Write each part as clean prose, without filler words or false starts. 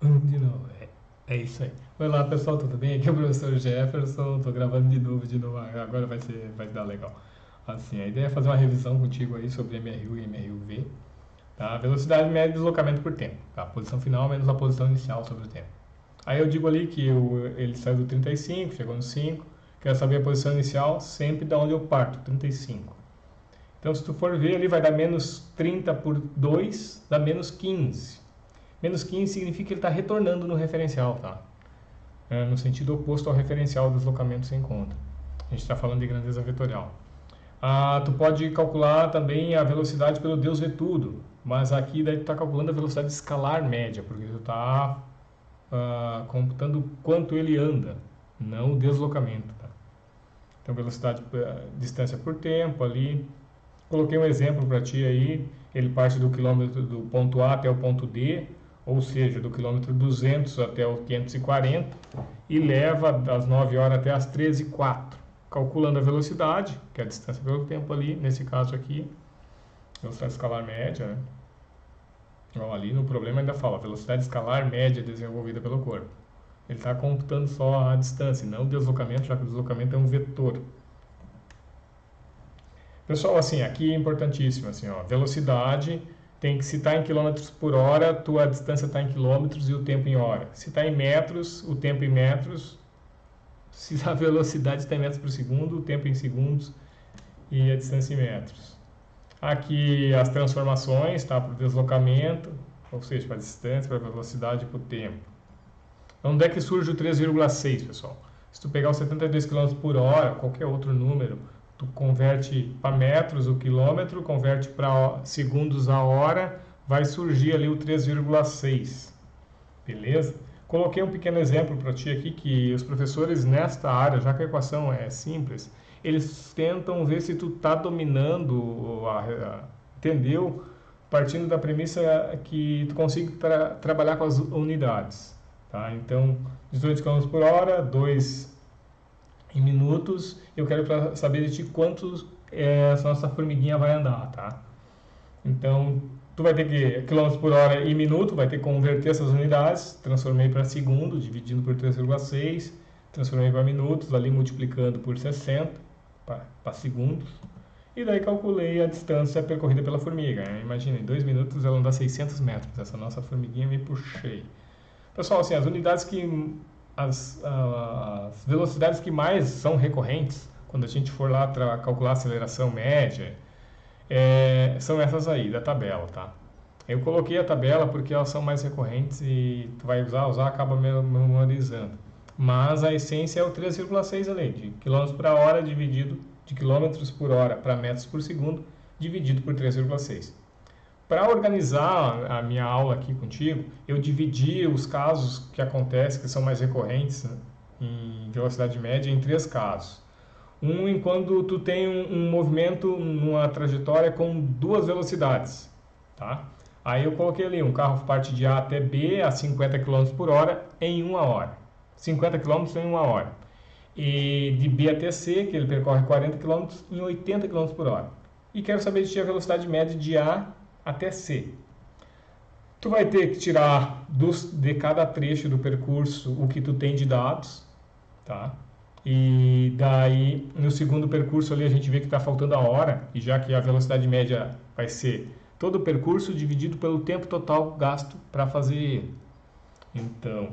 De novo, é isso aí. Olá pessoal, tudo bem? Aqui é o professor Jefferson, tô gravando de novo, agora vai dar legal. Assim, a ideia é fazer uma revisão contigo aí sobre MRU e MRUV, tá? Velocidade média de deslocamento por tempo, tá? Posição final menos a posição inicial sobre o tempo. Aí eu digo ali que ele saiu do 35, chegou no 5, quero saber a posição inicial, sempre da onde eu parto, 35. Então se tu for ver ali vai dar menos 30 por 2, dá menos 15. Menos 15 significa que ele está retornando no referencial, tá? No sentido oposto ao referencial do deslocamento sem conta. A gente está falando de grandeza vetorial. Tu pode calcular também a velocidade pelo Deus vê tudo, mas aqui daí tu está calculando a velocidade escalar média, porque tu está computando quanto ele anda, não o deslocamento. Tá? Então, velocidade, distância por tempo ali. Coloquei um exemplo para ti aí, ele parte do quilômetro do ponto A até o ponto D, ou seja, do quilômetro 200 até o 540, e leva das 9 horas até as 13h04, calculando a velocidade, que é a distância pelo tempo ali, nesse caso aqui, velocidade escalar média, né? Então, ali no problema ainda fala, velocidade escalar média desenvolvida pelo corpo. Ele está computando só a distância, não o deslocamento, já que o deslocamento é um vetor. Pessoal, assim, aqui é importantíssimo, assim, ó, velocidade tem que, se está em quilômetros por hora, tua distância está em quilômetros e o tempo em hora. Se está em metros, o tempo em metros. Se a velocidade está em metros por segundo, o tempo em segundos e a distância em metros. Aqui as transformações, tá, para o deslocamento, ou seja, para a distância, para a velocidade e para o tempo. Onde é que surge o 3,6, pessoal? Se tu pegar os 72 km por hora, qualquer outro número, tu converte para metros o quilômetro, converte para segundos a hora, vai surgir ali o 3,6. Beleza? Coloquei um pequeno exemplo para ti aqui que os professores nesta área, já que a equação é simples, eles tentam ver se tu está dominando, entendeu? Partindo da premissa que tu consiga trabalhar com as unidades. Tá? Então, 18 km por hora, 2 em minutos, eu quero saber de ti quantos essa nossa formiguinha vai andar, tá? Então, tu vai ter que, quilômetros por hora e minuto, vai ter que converter essas unidades, transformei para segundo, dividindo por 3,6, transformei para minutos, ali multiplicando por 60, para segundos, e daí calculei a distância percorrida pela formiga. Imagina, em 2 minutos ela anda 600 metros, essa nossa formiguinha me puxei. Pessoal, assim, as unidades que as velocidades que mais são recorrentes, quando a gente for lá calcular a aceleração média, são essas aí, da tabela, tá? Eu coloquei a tabela porque elas são mais recorrentes e tu vai usar, acaba memorizando. Mas a essência é o 3,6 ali, de km por hora dividido, de quilômetros por hora para metros por segundo, dividido por 3,6. Para organizar a minha aula aqui contigo, eu dividi os casos que acontecem, que são mais recorrentes, né, em velocidade média, em 3 casos. Um em quando tu tem um movimento, uma trajetória com 2 velocidades, tá? Aí eu coloquei ali, um carro parte de A até B a 50 km por hora em 1 hora. 50 km em 1 hora. E de B até C, que ele percorre 40 km em 80 km por hora. E quero saber de ti a velocidade média de A até C. Tu vai ter que tirar de cada trecho do percurso o que tu tem de dados, tá? E daí no segundo percurso ali a gente vê que está faltando a hora, e já que a velocidade média vai ser todo o percurso dividido pelo tempo total gasto para fazer ele. Então,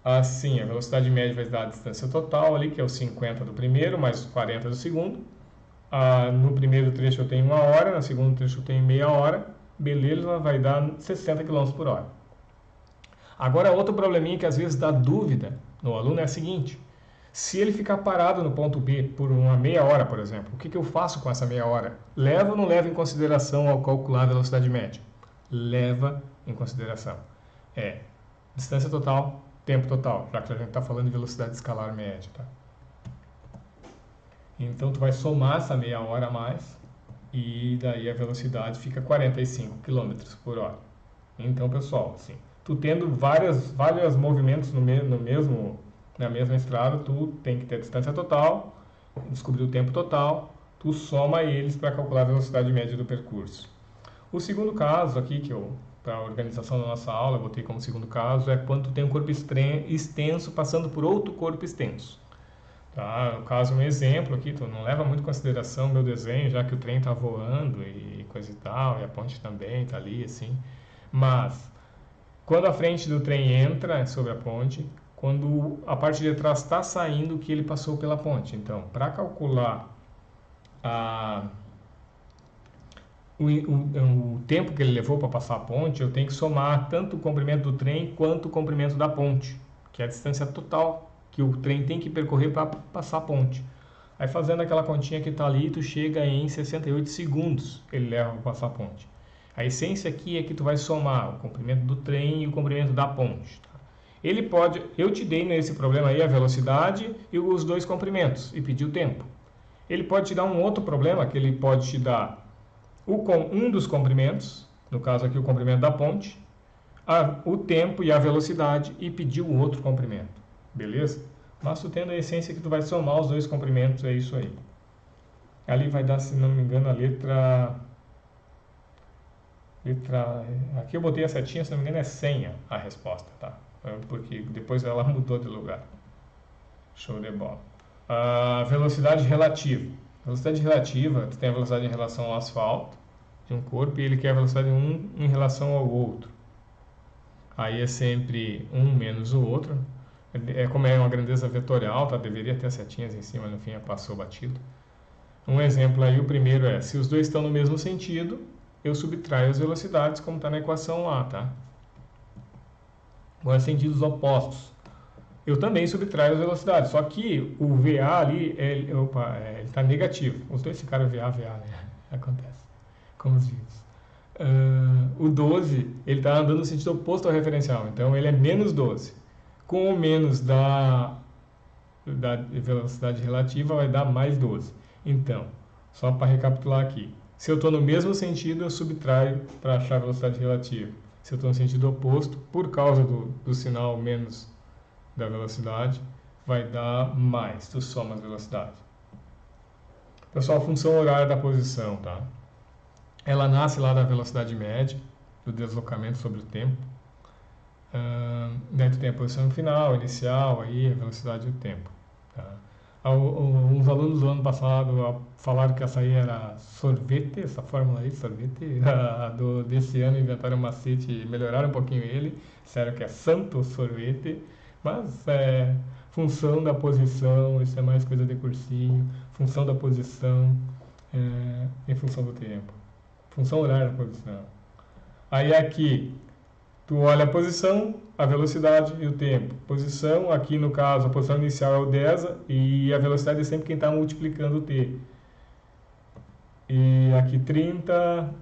assim, a velocidade média vai dar a distância total ali, que é o 50 do primeiro mais 40 do segundo. No primeiro trecho eu tenho 1 hora, no segundo trecho eu tenho meia hora, beleza, vai dar 60 km por hora. Agora, outro probleminha que às vezes dá dúvida no aluno é o seguinte: se ele ficar parado no ponto B por uma meia hora, por exemplo, o que eu faço com essa meia hora? Leva ou não leva em consideração ao calcular a velocidade média? Leva em consideração. Distância total, tempo total, já que a gente está falando de velocidade escalar média, tá? Então, tu vai somar essa meia hora a mais e daí a velocidade fica 45 km por hora. Então, pessoal, assim, tu tendo vários movimentos na mesma estrada, tu tem que ter a distância total, descobrir o tempo total, tu soma eles para calcular a velocidade média do percurso. O segundo caso aqui que eu a organização da nossa aula, eu botei como segundo caso, é quando tu tem um corpo extenso passando por outro corpo extenso. Tá? No caso, um exemplo aqui, tu não leva muito em consideração o meu desenho, já que o trem está voando e coisa e tal, e a ponte também está ali, assim. Mas, quando a frente do trem entra sobre a ponte, quando a parte de trás está saindo, que ele passou pela ponte. Então, para calcular o tempo que ele levou para passar a ponte, eu tenho que somar tanto o comprimento do trem quanto o comprimento da ponte, que é a distância total que o trem tem que percorrer para passar a ponte. Aí fazendo aquela continha que está ali, tu chega em 68 segundos ele leva para passar a ponte. A essência aqui é que tu vai somar o comprimento do trem e o comprimento da ponte. Tá? Ele pode, eu te dei nesse problema aí a velocidade e os dois comprimentos e pedi o tempo. Ele pode te dar um outro problema, que ele pode te dar um dos comprimentos, no caso aqui o comprimento da ponte, o tempo e a velocidade e pedir o outro comprimento, beleza? Mas tu tendo a essência que tu vai somar os dois comprimentos, é isso aí. Ali vai dar, se não me engano, a letra... Aqui eu botei a setinha, se não me engano é senha a resposta, tá? Porque depois ela mudou de lugar. Show de bola. A velocidade relativa. Velocidade relativa, tu tem a velocidade em relação ao asfalto de um corpo e ele quer a velocidade em relação ao outro. Aí é sempre um menos o outro. Como é uma grandeza vetorial, tá? Deveria ter setinhas em cima, no fim passou batido. Um exemplo aí, o primeiro é, se os dois estão no mesmo sentido, eu subtraio as velocidades, como está na equação lá, tá? Agora, sentidos opostos. Eu também subtraio as velocidades, só que o VA ali, ele está negativo. Os dois ficaram VA, né? Acontece, como os vídeos. O 12, ele está andando no sentido oposto ao referencial, então ele é menos 12. Com o menos da velocidade relativa, vai dar mais 12. Então, só para recapitular aqui. Se eu estou no mesmo sentido, eu subtraio para achar a velocidade relativa. Se eu estou no sentido oposto, por causa do sinal menos da velocidade, vai dar mais. Tu soma as velocidades. Pessoal, função horária da posição, tá? Ela nasce lá da velocidade média, do deslocamento sobre o tempo. Daí tu tem a posição final, inicial, aí a velocidade e o tempo. Tá? Uns alunos do ano passado falaram que essa aí era sorvete, essa fórmula aí, sorvete. Desse ano inventaram um macete e melhoraram um pouquinho ele. Disseram que é santo sorvete. Mas função da posição, isso é mais coisa de cursinho. Função da posição em função do tempo. Função horária da posição. Aí aqui, tu olha a posição, a velocidade e o tempo. Posição, aqui no caso, a posição inicial é o 10 e a velocidade é sempre quem está multiplicando o t. E aqui 30,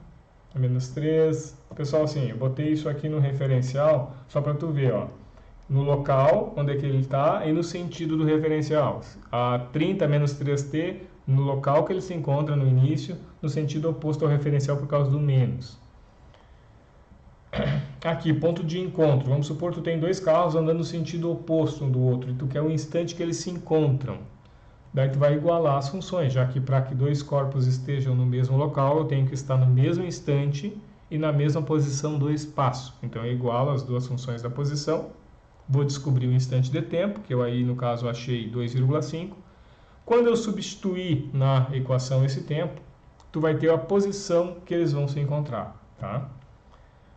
menos 3. Pessoal, assim, eu botei isso aqui no referencial só para tu ver, ó. No local, onde é que ele está, e no sentido do referencial. A 30 menos 3t, no local que ele se encontra no início, no sentido oposto ao referencial por causa do menos. Aqui, ponto de encontro. Vamos supor que tu tem dois carros andando no sentido oposto um do outro, e tu quer o instante que eles se encontram. Daí tu vai igualar as funções, já que para que dois corpos estejam no mesmo local, eu tenho que estar no mesmo instante e na mesma posição do espaço. Então eu igualo as duas funções da posição. Vou descobrir o instante de tempo, que eu aí no caso achei 2,5. Quando eu substituir na equação esse tempo, tu vai ter a posição que eles vão se encontrar, tá?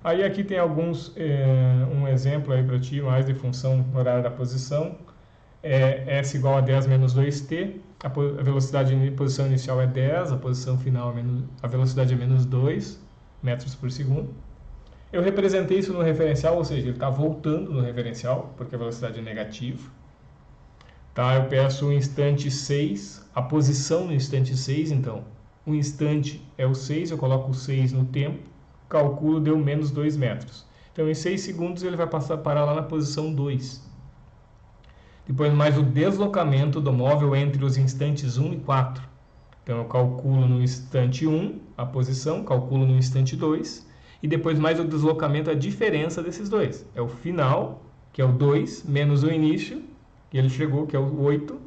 Aí aqui tem um exemplo aí para ti, mais de função horária da posição. S igual a 10 menos 2t, a velocidade de posição inicial é 10, a posição final a velocidade é menos 2 metros por segundo. Eu representei isso no referencial, ou seja, ele está voltando no referencial, porque a velocidade é negativa. Tá? Eu peço o instante 6, a posição no instante 6, então, o instante é o 6, eu coloco o 6 no tempo, calculo, deu menos 2 metros. Então, em 6 segundos, ele vai parar lá na posição 2. Depois, mais o deslocamento do móvel entre os instantes 1 e 4. Então, eu calculo no instante 1 a posição, calculo no instante 2, e depois mais o deslocamento, a diferença desses dois. É o final, que é o 2, menos o início, que ele chegou, que é o 8,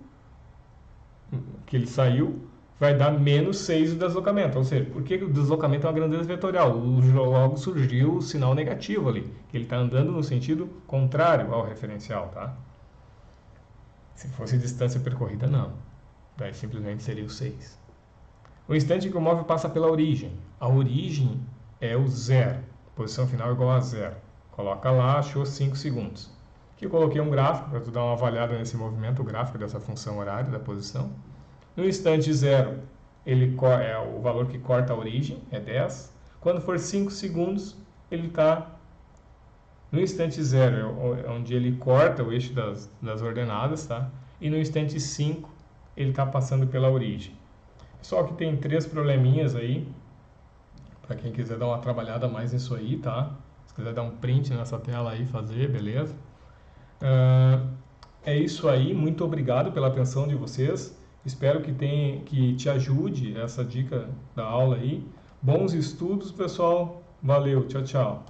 que ele saiu, vai dar menos 6 o deslocamento. Ou seja, por que o deslocamento é uma grandeza vetorial? Logo surgiu o sinal negativo ali, que ele está andando no sentido contrário ao referencial, tá? Se fosse distância percorrida, não. Daí simplesmente seria o 6. O instante em que o móvel passa pela origem. A origem é o 0. Posição final é igual a 0. Coloca lá, achou 5 segundos. Aqui eu coloquei um gráfico para tu dar uma avaliada nesse movimento, o gráfico dessa função horária da posição. No instante 0, ele é o valor que corta a origem, é 10. Quando for 5 segundos, ele está no instante 0, é onde ele corta o eixo das ordenadas, tá? E no instante 5, ele está passando pela origem. Só que tem 3 probleminhas aí, para quem quiser dar uma trabalhada mais nisso aí, tá? Se quiser dar um print nessa tela aí, fazer, beleza? É isso aí, muito obrigado pela atenção de vocês. Espero que te ajude essa dica da aula aí. Bons estudos, pessoal. Valeu, tchau, tchau.